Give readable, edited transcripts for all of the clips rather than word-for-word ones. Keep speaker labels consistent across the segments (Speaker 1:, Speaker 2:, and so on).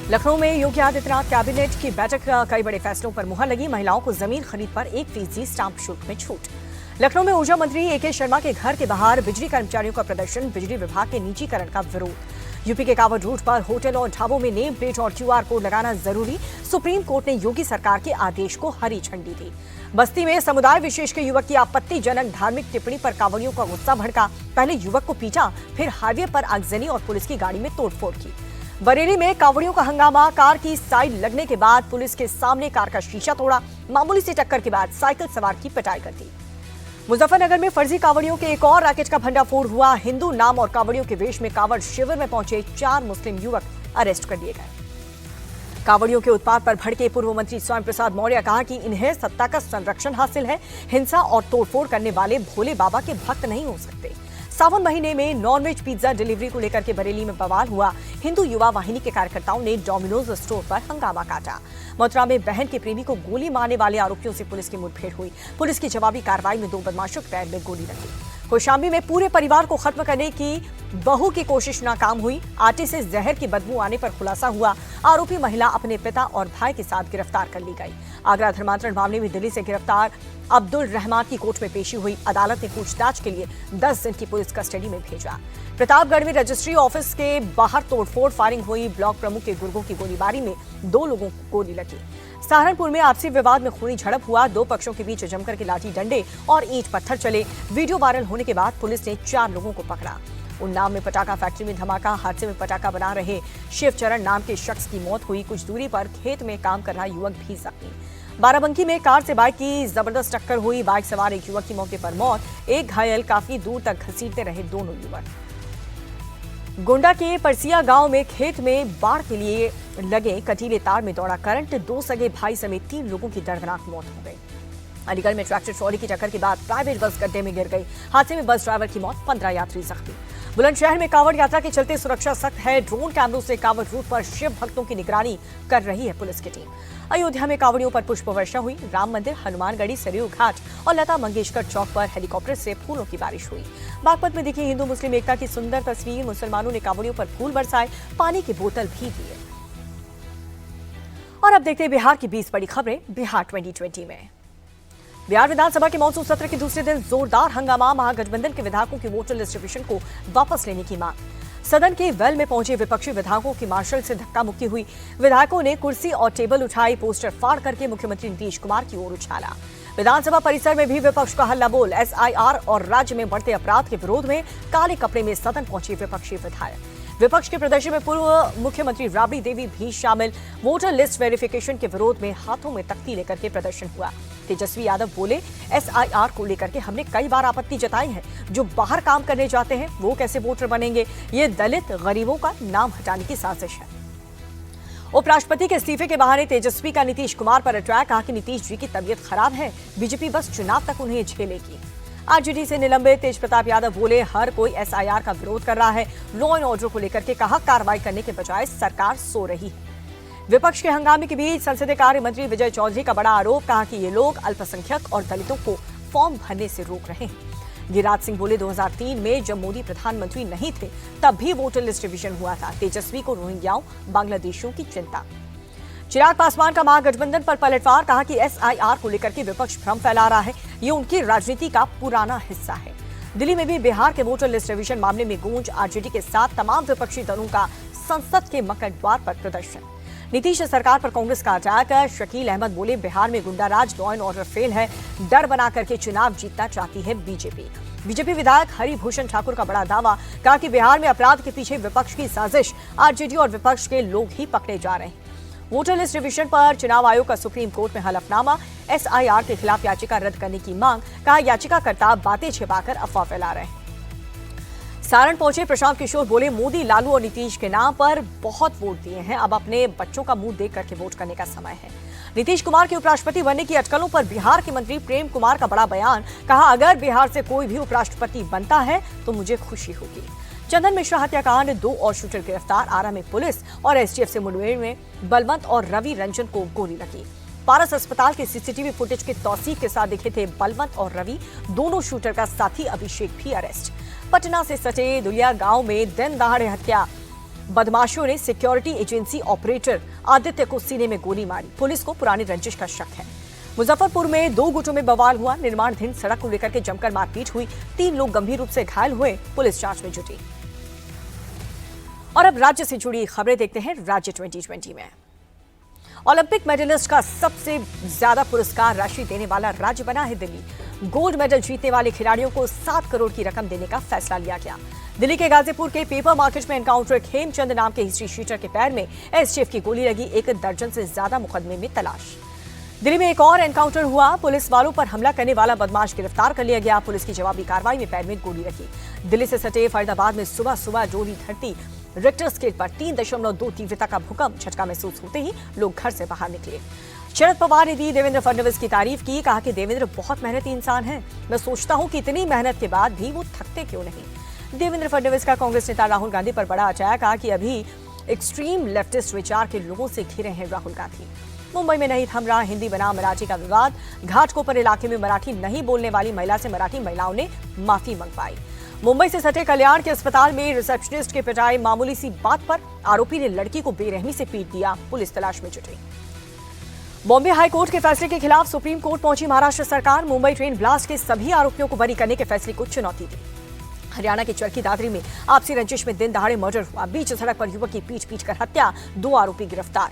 Speaker 1: लखनऊ में योगी आदित्यनाथ कैबिनेट की बैठक कई बड़े फैसलों पर मुहर लगी। महिलाओं को जमीन खरीद पर 1% स्टाम्प शुल्क में छूट। लखनऊ में ऊर्जा मंत्री एके शर्मा के घर के बाहर बिजली कर्मचारियों का प्रदर्शन, बिजली विभाग के निजीकरण का विरोध। यूपी के कावड़ रूट पर होटल और ढाबों में नेम प्लेट और क्यूआर कोड लगाना जरूरी। सुप्रीम कोर्ट ने योगी सरकार के आदेश को हरी झंडी दी। बस्ती में समुदाय विशेष के युवक की आपत्तिजनक धार्मिक टिप्पणी पर कांवड़ियों का गुस्सा भड़का। पहले युवक को पीटा, फिर हाईवे पर आगजनी और पुलिस की गाड़ी में तोड़फोड़ की। बरेली में कांवड़ियों का हंगामा, कार की साइड लगने के बाद पुलिस के सामने कार का शीशा तोड़ा। मामूली सी टक्कर के बाद साइकिल सवार की पिटाई कर दी। मुजफ्फरनगर में फर्जी कांवड़ियों के एक और रैकेट का भंडाफोड़ हुआ। हिंदू नाम और कांवड़ियों के वेश में कांवड़ शिविर में पहुंचे 4 मुस्लिम युवक अरेस्ट कर लिए गए। कांवड़ियों के उत्पात पर भड़के पूर्व मंत्री स्वयं प्रसाद मौर्य कहा कि इन्हें सत्ता का संरक्षण हासिल है। हिंसा और तोड़फोड़ करने वाले भोले बाबा के भक्त नहीं हो सकते। सावन महीने में नॉनवेज पिज्जा डिलीवरी को लेकर के बरेली में बवाल हुआ। हिंदू युवा वाहिनी के कार्यकर्ताओं ने डोमिनोज स्टोर पर हंगामा काटा। मथुरा में बहन के प्रेमी को गोली मारने वाले आरोपियों से पुलिस की मुठभेड़ हुई। पुलिस की जवाबी कार्रवाई में 2 बदमाशों के पैर में गोली लगी। कौशाम्बी में पूरे परिवार को खत्म करने की बहू की कोशिश नाकाम हुई। आटे से जहर की बदबू आने पर खुलासा हुआ। आरोपी महिला अपने पिता और भाई के साथ गिरफ्तार कर ली गई। आगरा धर्मांतरण मामले में दिल्ली से गिरफ्तार अब्दुल रहमान की कोर्ट में पेशी हुई। अदालत ने पूछताछ के लिए 10 दिन की पुलिस कस्टडी में भेजा। प्रतापगढ़ में रजिस्ट्री ऑफिस के बाहर तोड़फोड़, फायरिंग हुई। ब्लॉक प्रमुख के गुर्गों की गोलीबारी में 2 लोगों को गोली लगी। सहारनपुर में आपसी विवाद में खूनी झड़प हुआ। 2 पक्षों के बीच जमकर के लाठी डंडे और ईंट पत्थर चले। वीडियो वायरल होने के बाद पुलिस ने 4 लोगों को पकड़ा। उन्नाव में पटाखा फैक्ट्री में धमाका, हादसे में पटाखा बना रहे शिवचरण नाम के शख्स की मौत हुई। कुछ दूरी पर खेत में काम कर रहा युवक भी जख्मी। बाराबंकी में कार से बाइक की जबरदस्त टक्कर हुई। बाइक सवार एक युवक की मौके पर मौत, एक घायल। काफी दूर तक घसीटते रहे दोनों युवक। गोंडा के परसिया गांव में खेत में बाढ़ के लिए लगे कटीले तार में दौड़ा करंट। 2 सगे भाई समेत 3 लोगों की दर्दनाक मौत हो गई। अलीगढ़ में ट्रैक्टर ट्रॉली की टक्कर के बाद प्राइवेट बस गड्ढे में गिर गई। हादसे में बस ड्राइवर की मौत, 15 यात्री जख्मी। बुलंदशहर में कांवड़ यात्रा के चलते सुरक्षा सख्त है। ड्रोन कैमरों से कांवड़ रूट पर शिव भक्तों की निगरानी कर रही है पुलिस की टीम। अयोध्या में कांवड़ियों पर पुष्प वर्षा हुई। राम मंदिर, हनुमानगढ़ी, सरयू घाट और लता मंगेशकर चौक पर हेलीकॉप्टर से फूलों की बारिश हुई। बागपत में दिखी हिंदू मुस्लिम एकता की सुंदर तस्वीर। मुसलमानों ने कांवड़ियों पर फूल बरसाए, पानी की बोतल भी दिए। और अब देखते हैं बिहार की 20 बड़ी खबरें बिहार 2020 में। बिहार विधानसभा के मॉनसून सत्र के दूसरे दिन जोरदार हंगामा। महागठबंधन के विधायकों की वोटर लिस्ट रिविजन को वापस लेने की मांग। सदन के वेल में पहुंचे विपक्षी विधायकों की मार्शल से धक्का मुक्की हुई। विधायकों ने कुर्सी और टेबल उठाई, पोस्टर फाड़ करके मुख्यमंत्री नीतीश कुमार की ओर उछाला। विधानसभा परिसर में भी विपक्ष का हल्ला बोल। एसआईआर और राज्य में बढ़ते अपराध के विरोध में काले कपड़े में सदन पहुंचे विपक्षी विधायक। विपक्ष के प्रदर्शन में पूर्व मुख्यमंत्री राबड़ी देवी भी शामिल। वोटर लिस्ट वेरिफिकेशन के विरोध में हाथों में तख्ती लेकर के प्रदर्शन हुआ। तेजस्वी यादव बोले, एसआईआर को लेकर के हमने कई बार आपत्ति जताई है। जो बाहर काम करने जाते हैं वो कैसे वोटर बनेंगे? ये दलित गरीबों का नाम हटाने की साजिश है। उपराष्ट्रपति के इस्तीफे के बहाने तेजस्वी का नीतीश कुमार पर अटैक। कहा कि नीतीश जी की तबीयत खराब है, बीजेपी बस चुनाव तक उन्हें झेलेगी। आरजेडी से निलंबित तेज प्रताप यादव बोले, हर कोई एसआईआर का विरोध कर रहा है। लॉ एंड ऑर्डर को लेकर के कहा, कार्रवाई करने के बजाय सरकार सो रही है। विपक्ष के हंगामे के बीच संसदीय कार्य मंत्री विजय चौधरी का बड़ा आरोप। कहा कि ये लोग अल्पसंख्यक और दलितों को फॉर्म भरने से रोक रहे हैं। गिरिराज सिंह बोले, 2003 में जब मोदी प्रधानमंत्री नहीं थे तब भी वोटर लिस्ट रिवीजन हुआ था। तेजस्वी को रोहिंग्याओं, बांग्लादेशियों की चिंता। चिराग पासवान का महागठबंधन पर पलटवार। कहा कि एसआईआर को लेकर के विपक्ष भ्रम फैला रहा है। ये उनकी राजनीति का पुराना हिस्सा है। दिल्ली में भी बिहार के वोटर लिस्ट रिवीजन मामले में गूंज। आरजेडी के साथ तमाम विपक्षी दलों का संसद के मकर द्वार पर प्रदर्शन। नीतीश सरकार पर कांग्रेस का अटैक। शकील अहमद बोले, बिहार में goonda raj, law and order fail है। डर बना करके चुनाव जीतना चाहती है बीजेपी। बीजेपी विधायक हरिभूषण ठाकुर का बड़ा दावा। कहा कि बिहार में अपराध के पीछे विपक्ष की साजिश। आरजेडी और विपक्ष के लोग ही पकड़े जा रहे हैं। वोटर लिस्ट रिवीजन पर चुनाव आयोग का सुप्रीम कोर्ट में हलफनामा। एसआईआर के खिलाफ याचिका रद्द करने की मांग। कहा, याचिकाकर्ता बातें छिपाकर अफवाह फैला रहे हैं। सारण पहुंचे प्रशांत किशोर बोले, मोदी, लालू और नीतीश के नाम पर बहुत वोट दिए हैं। अब अपने बच्चों का मुंह देख करके वोट करने का समय है। नीतीश कुमार के उपराष्ट्रपति बनने की अटकलों पर बिहार के मंत्री प्रेम कुमार का बड़ा बयान। कहा, अगर बिहार से कोई भी उपराष्ट्रपति बनता है तो मुझे खुशी होगी। चंदन मिश्रा हत्याकांड, 2 और शूटर गिरफ्तार। आरा में पुलिस और एसटीएफ से मुठभेड़ में बलवंत और रवि रंजन को गोली लगी। पारस अस्पताल के सीसीटीवी फुटेज के तौसीक के साथ दिखे थे बलवंत और रवि। दोनों शूटर का साथी अभिषेक भी अरेस्ट। पटना से सटे दुलिया गांव में दिन दहाड़े हत्या। बदमाशों ने सिक्योरिटी एजेंसी ऑपरेटर आदित्य को सीने में गोली मारी। पुलिस को पुरानी रंजिश का शक है। मुजफ्फरपुर में 2 गुटों में बवाल हुआ। निर्माणाधीन सड़क को लेकर के जमकर मारपीट हुई। 3 लोग गंभीर रूप से घायल हुए। पुलिस जांच में जुटी। और अब राज्य से जुड़ी खबरें देखते हैं। राज्य 2020 में ओलंपिक मेडलिस्ट का सबसे ज्यादा पुरस्कार राशि देने वाला राज्य बना है दिल्ली। गोल्ड मेडल जीतने वाले खिलाड़ियों को 7 करोड़ की रकम देने का फैसला लिया गया। दिल्ली के गाजीपुर के पेपर मार्केट में एनकाउंटर हेमचंद नाम के हिस्ट्री शीटर के पैर में एसटीएफ की गोली लगी। 1 दर्जन से ज्यादा मुकदमे में तलाश। दिल्ली में एक और एनकाउंटर हुआ। पुलिस वालों पर हमला करने वाला बदमाश गिरफ्तार कर लिया गया। पुलिस की जवाबी कार्रवाई में पैर में गोली लगी। दिल्ली से सटे फरीदाबाद में सुबह सुबह डोली धरती। रिक्टर स्केल पर 3.2 तीव्रता का भूकंप झटका महसूस होते ही लोग घर से बाहर निकले। शरद पवार ने दी देवेंद्र फडणवीस की तारीफ की। कहा कि देवेंद्र बहुत मेहनती इंसान हैं। मैं सोचता हूं कि इतनी मेहनत के बाद भी वो थकते क्यों नहीं। देवेंद्र फडणवीस का कांग्रेस नेता राहुल गांधी पर बड़ा अचाया। कहा कि अभी एक्सट्रीम लेफ्टिस्ट विचार के लोगों से घिरे हैं राहुल गांधी। मुंबई में नहीं थम रहा हिंदी बनाम मराठी का विवाद। घाटकोपर इलाके में मराठी नहीं बोलने वाली महिला से मराठी महिलाओं ने माफी मंगवाई। मुंबई से सटे कल्याण के अस्पताल में रिसेप्शनिस्ट की पिटाई मामूली सी बात पर आरोपी ने लड़की को बेरहमी से पीट दिया। पुलिस तलाश में जुटी। बॉम्बे हाई कोर्ट के फैसले के खिलाफ सुप्रीम कोर्ट पहुंची महाराष्ट्र सरकार। मुंबई ट्रेन ब्लास्ट के सभी आरोपियों को बरी करने के फैसले को चुनौती दी। हरियाणा के चरखी दादरी में आपसी रंजिश में दिन दहाड़े मर्डर हुआ। बीच सड़क पर युवक की पीट कर हत्या। 2 आरोपी गिरफ्तार।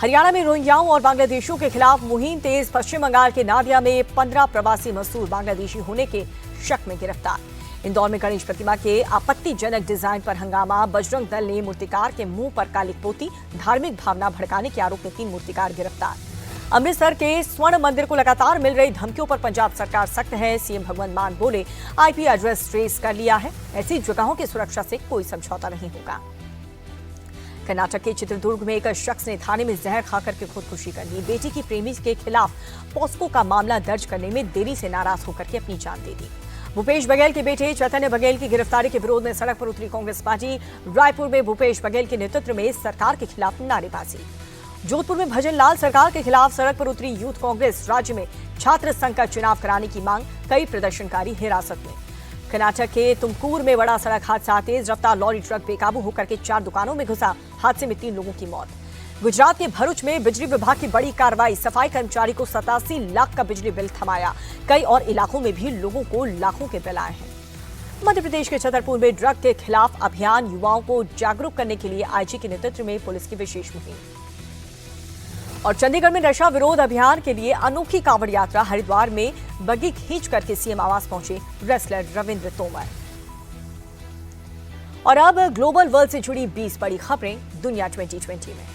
Speaker 1: हरियाणा में रोहिंग्याओं और बांग्लादेशियों के खिलाफ मुहिम तेज। पश्चिम बंगाल के नादिया में 15 प्रवासी मजदूर बांग्लादेशी होने के शक में गिरफ्तार। इंदौर में गणेश प्रतिमा के आपत्तिजनक डिजाइन पर हंगामा। बजरंग दल ने मूर्तिकार के मुंह पर काली पोती। धार्मिक भावना भड़काने के आरोप में 3 मूर्तिकार गिरफ्तार। अमृतसर के स्वर्ण मंदिर को लगातार मिल रही धमकियों पर पंजाब सरकार सख्त है। सीएम भगवंत मान बोले आईपी एड्रेस ट्रेस कर लिया है। ऐसी जगहों की सुरक्षा से कोई समझौता नहीं होगा। कर्नाटक के चित्रदुर्ग में एक शख्स ने थाने में जहर खाकर के खुदकुशी कर ली। बेटी की प्रेमी के खिलाफ पॉस्को का मामला दर्ज करने में देरी से नाराज होकर के अपनी जान दे दी। भूपेश बघेल के बेटे चैतन्य बघेल की गिरफ्तारी के विरोध में सड़क पर उतरी कांग्रेस पार्टी। रायपुर में भूपेश बघेल के नेतृत्व में सरकार के खिलाफ नारेबाजी। जोधपुर में भजन लाल सरकार के खिलाफ सड़क पर उतरी यूथ कांग्रेस। राज्य में छात्र संघ का चुनाव कराने की मांग। कई प्रदर्शनकारी हिरासत में। कर्नाटक के तुमकुर में बड़ा सड़क हादसा। तेज रफ्तार लॉरी ट्रक बेकाबू होकर के 4 दुकानों में घुसा। हादसे में 3 लोगों की मौत। गुजरात के भरूच में बिजली विभाग की बड़ी कार्रवाई। सफाई कर्मचारी को 87 लाख का बिजली बिल थमाया। कई और इलाकों में भी लोगों को लाखों के बिल आए हैं। मध्य प्रदेश के छतरपुर में ड्रग के खिलाफ अभियान। युवाओं को जागरूक करने के लिए आईजी के नेतृत्व में पुलिस की विशेष मुहिम। और चंडीगढ़ में नशा विरोध अभियान के लिए अनोखी कांवड़ यात्रा। हरिद्वार में बग्गी खींच करके सीएम आवास पहुंचे रेसलर रविंद्र तोमर। और अब ग्लोबल वर्ल्ड से जुड़ी 20 बड़ी खबरें दुनिया 2020 में।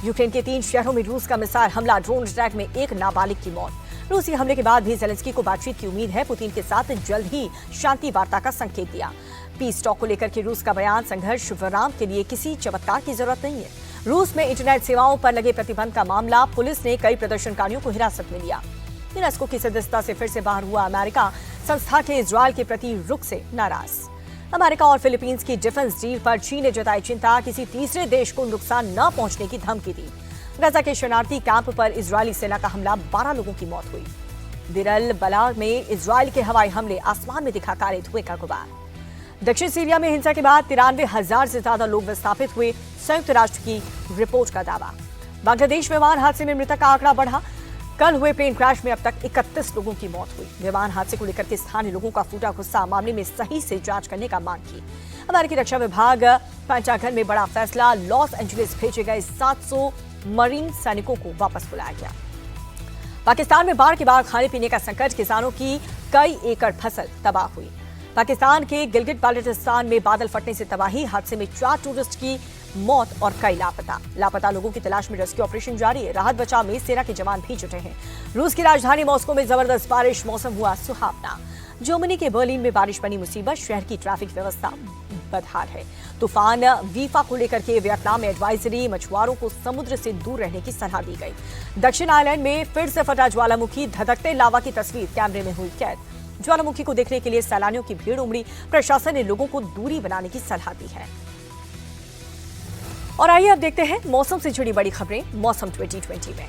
Speaker 1: यूक्रेन के 3 शहरों में रूस का मिसाइल हमला। ड्रोन अटैक में 1 नाबालिग की मौत। रूसी हमले के बाद भी जेलेंस्की को बातचीत की उम्मीद है। पुतिन के साथ जल्द ही शांति वार्ता का संकेत दिया। पीस टॉक को लेकर के रूस का बयान। संघर्ष विराम के लिए किसी चमत्कार की जरूरत नहीं है। रूस में इंटरनेट सेवाओं पर लगे प्रतिबंध का मामला। पुलिस ने कई प्रदर्शनकारियों को हिरासत में लिया। यूनेस्को की सदस्यता से फिर से बाहर हुआ अमेरिका। संस्था के इजरायल के प्रति रुख से नाराज। अमेरिका और फिलीपींस की डिफेंस डील पर चीन ने जताई चिंता। किसी तीसरे देश को नुकसान न पहुंचने की धमकी दी। गाजा के शरणार्थी कैंप पर इजरायली सेना का हमला। 12 लोगों की मौत हुई। दिरल बला में इजरायल के हवाई हमले। आसमान में दिखा काले धुएं का गुबार। दक्षिण सीरिया में हिंसा के बाद 93,000 से ज्यादा लोग विस्थापित हुए। संयुक्त राष्ट्र की रिपोर्ट का दावा। बांग्लादेश विमान हादसे में मृतक का आंकड़ा बढ़ा। कल हुए प्लेन क्रैश में अब तक 31 लोगों की मौत हुई। विमान हादसे को लेकर के स्थानीय लोगों का फूटा गुस्सा। मामले में सही से जांच करने का मांग की। अमेरिकी रक्षा विभाग पेंटागन में बड़ा फैसला। लॉस एंजलिस भेजे गए 700 मरीन सैनिकों को वापस बुलाया गया। पाकिस्तान में बाढ़ के बाद खाने पीने का संकट। किसानों की कई एकड़ फसल तबाह हुई। पाकिस्तान के गिलगित बाल्टिस्तान में बादल फटने से तबाही। हादसे में 4 टूरिस्ट की मौत और कई लापता लोगों की तलाश में रेस्क्यू ऑपरेशन जारी है। राहत बचाव में सेना के जवान भी जुटे हैं। रूस की राजधानी मॉस्को में जबरदस्त बारिश। मौसम हुआ सुहावना। जर्मनी के बर्लिन में बारिश बनी मुसीबत। शहर की ट्रैफिक व्यवस्था बदहाल है। तूफान वीफा को लेकर के वियतनाम में एडवाइजरी। मछुआरों को समुद्र से दूर रहने की सलाह दी गई। दक्षिण आयरलैंड में फिर से फटा ज्वालामुखी। धधकते लावा की तस्वीर कैमरे में हुई कैद। ज्वालामुखी को देखने के लिए सैलानियों की भीड़ उमड़ी। प्रशासन ने लोगों को दूरी बनाने की सलाह दी है। और आइए अब देखते हैं मौसम से जुड़ी बड़ी खबरें। मौसम 2020 में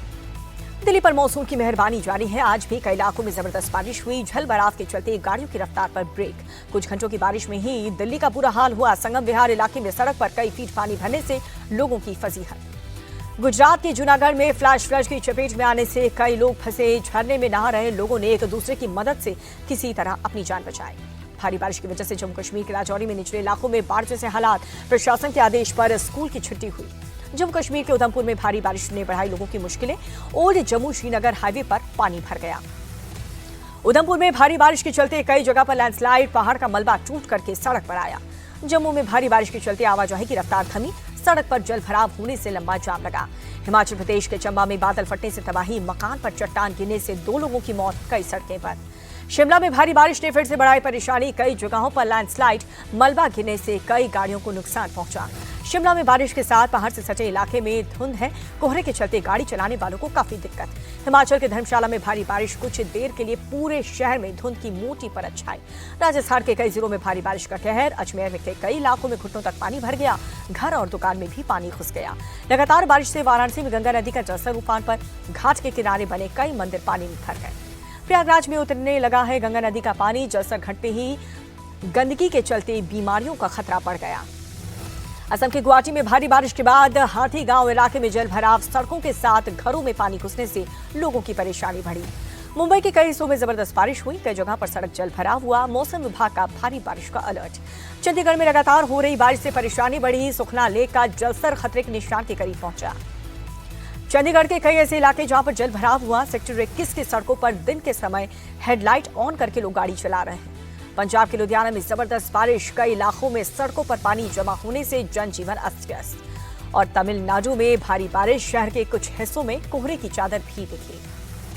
Speaker 1: दिल्ली पर मॉनसून की मेहरबानी जारी है। आज भी कई इलाकों में जबरदस्त बारिश हुई। जलभराव के चलते गाड़ियों की रफ्तार पर ब्रेक। कुछ घंटों की बारिश में ही दिल्ली का बुरा हाल हुआ। संगम विहार इलाके में सड़क पर कई फीट पानी भरने से लोगों की फजीहत। गुजरात के जूनागढ़ में फ्लैश फ्लड की चपेट में आने से कई लोग फंसे। झरने में नहा रहे लोगों ने एक दूसरे की मदद से किसी तरह अपनी जान बचाई। भारी बारिश की वजह से जम्मू कश्मीर के राजौरी में निचले इलाकों में बाढ़ जैसे हालात। प्रशासन के आदेश पर स्कूल की छुट्टी हुई। जम्मू कश्मीर के उधमपुर में भारी बारिश ने बढ़ाई लोगों की मुश्किलें। ओल्ड जम्मू श्रीनगर हाईवे पर पानी भर गया। उधमपुर में भारी बारिश के चलते कई जगह पर लैंडस्लाइड, पहाड़ का मलबा टूट करके सड़क पर आया। जम्मू में भारी बारिश के चलते आवाजाही की रफ्तार थमी। सड़क पर जल भराव होने से लंबा जाम लगा। हिमाचल प्रदेश के चंबा में बादल फटने से तबाही। मकान पर चट्टान गिरने से 2 लोगों की मौत। कई सड़कें बंद। शिमला में भारी बारिश ने फिर से बढ़ाई परेशानी। कई जगहों पर लैंडस्लाइड, मलबा गिरने से कई गाड़ियों को नुकसान पहुंचा। शिमला में बारिश के साथ पहाड़ से सटे इलाके में धुंध है। कोहरे के चलते गाड़ी चलाने वालों को काफी दिक्कत। हिमाचल के धर्मशाला में भारी बारिश। कुछ देर के लिए पूरे शहर में धुंध की मोटी परत छाई। राजस्थान के कई जिलों में भारी बारिश का कहर। अजमेर में कई इलाकों में घुटनों तक पानी भर गया। घर और दुकान में भी पानी घुस गया। लगातार बारिश से वाराणसी में गंगा नदी का जलस्तर उफान पर। घाट के किनारे बने कई मंदिर पानी में भर गए। प्रयागराज में उतरने लगा है गंगा नदी का पानी। जलस्तर घटते ही गंदगी के चलते बीमारियों का खतरा बढ़ गया। असम के गुवाहाटी में भारी बारिश के बाद हाथी गांव इलाके में जल भराव। सड़कों के साथ घरों में पानी घुसने से लोगों की परेशानी बढ़ी। मुंबई के कई हिस्सों में जबरदस्त बारिश हुई। कई जगह पर सड़क जल भराव हुआ। मौसम विभाग का भारी बारिश का अलर्ट। चंडीगढ़ में लगातार हो रही बारिश से परेशानी बढ़ी। सुखना लेक का जलस्तर खतरे के निशान के करीब पहुंचा। चंडीगढ़ के कई ऐसे इलाके जहां पर जल भराव हुआ। सेक्टर 21 की सड़कों पर दिन के समय हेडलाइट ऑन करके लोग गाड़ी चला रहे हैं। पंजाब के लुधियाना में जबरदस्त बारिश। कई इलाकों में सड़कों पर पानी जमा होने से जनजीवन अस्त व्यस्त। और तमिलनाडु में भारी बारिश। शहर के कुछ हिस्सों में कोहरे की चादर भी दिखी।